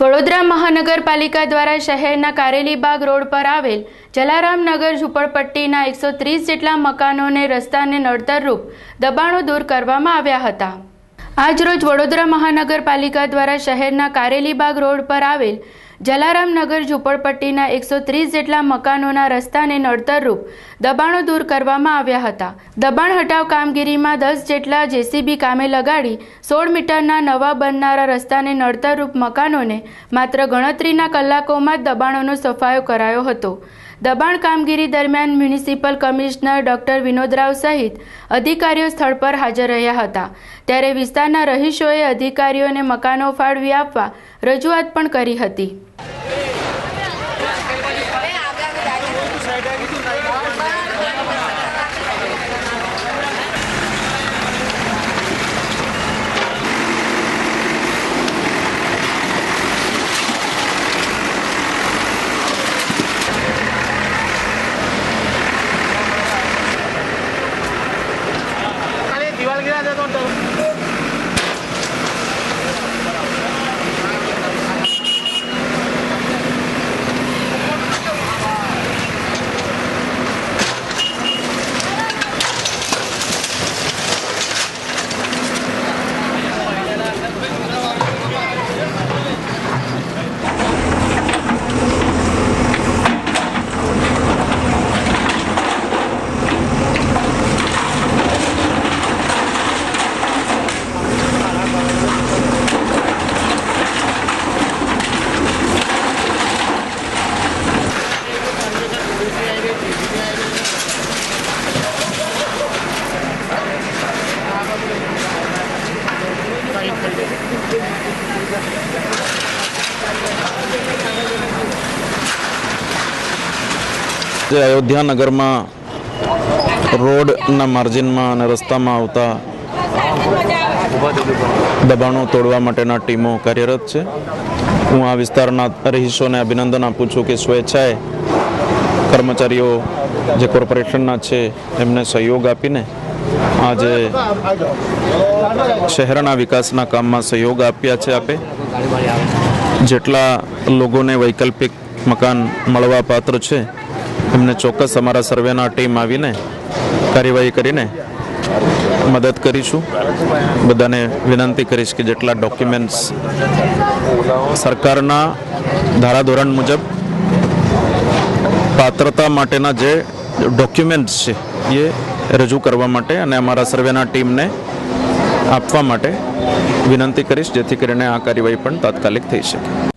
વડોદરા મહાનગરપાલિકા દ્વારા શહેરના કારેલીબાગ રોડ પર આવેલ જલારામનગર ઝૂંપડપટ્ટીના 130 જેટલા મકાનોને રસ્તાને નડતરરૂપ દબાણો દૂર કરવામાં આવ્યા હતા। આજરોજ વડોદરા મહાનગરપાલિકા દ્વારા શહેરના કારેલીબાગ રોડ પર આવેલ જલારામનગર ઝૂંપડપટ્ટીના 130 જેટલા મકાનોના રસ્તાને નડતરરૂપ દબાણો દૂર કરવામાં આવ્યા હતા। દબાણ હટાવ કામગીરીમાં 10 જેટલા જેસીબી કામે લગાડી 16 મીટરના નવા બનનારા રસ્તાને નડતરરૂપ મકાનોને માત્ર ગણતરીના કલાકોમાં જ દબાણોનો સફાયો કરાયો હતો। દબાણ કામગીરી દરમિયાન municipal commissioner doctor Vinod Rao સહિત અધિકારીઓ સ્થળ પર હાજર રહ્યા હતા। ત્યારે વિસ્તારના રહીશોએ અધિકારીઓને મકાનો ફાળવી આપવા રજૂઆત પણ કરી હતી। अयोध्या नगर में रोड मार्जिन में रस्ता में आवता दबाणों तोड़वा माटेना टीमों कार्यरत है। हूँ आ विस्तारना रहीशोने अभिनंदन आपू छूँ कि स्वेच्छाए कर्मचारीओ जे कोर्पोरेशनना छे एमने सहयोग आपीने आज शहरना विकासना काममां सहयोग आप्या छे। आपे जेटला लोगोने वैकल्पिक मकान मळवा पात्र छे एमने चौक्कस अमारा सर्वेना टीम आवीने कार्यवाही करीने मदद करीशुं। बधाने विनंती करीश कि जेटला डॉक्यूमेंट्स सरकारना धाराधोरण मुजब पात्रता माटेना जे डॉक्यूमेंट्स छे ये रजू करवा माटे अने अमारा सर्वेना टीमने आपवा माटे विनंती करीश, जेथी करीने आ कार्यवाही पण तात्कालिक थई शके।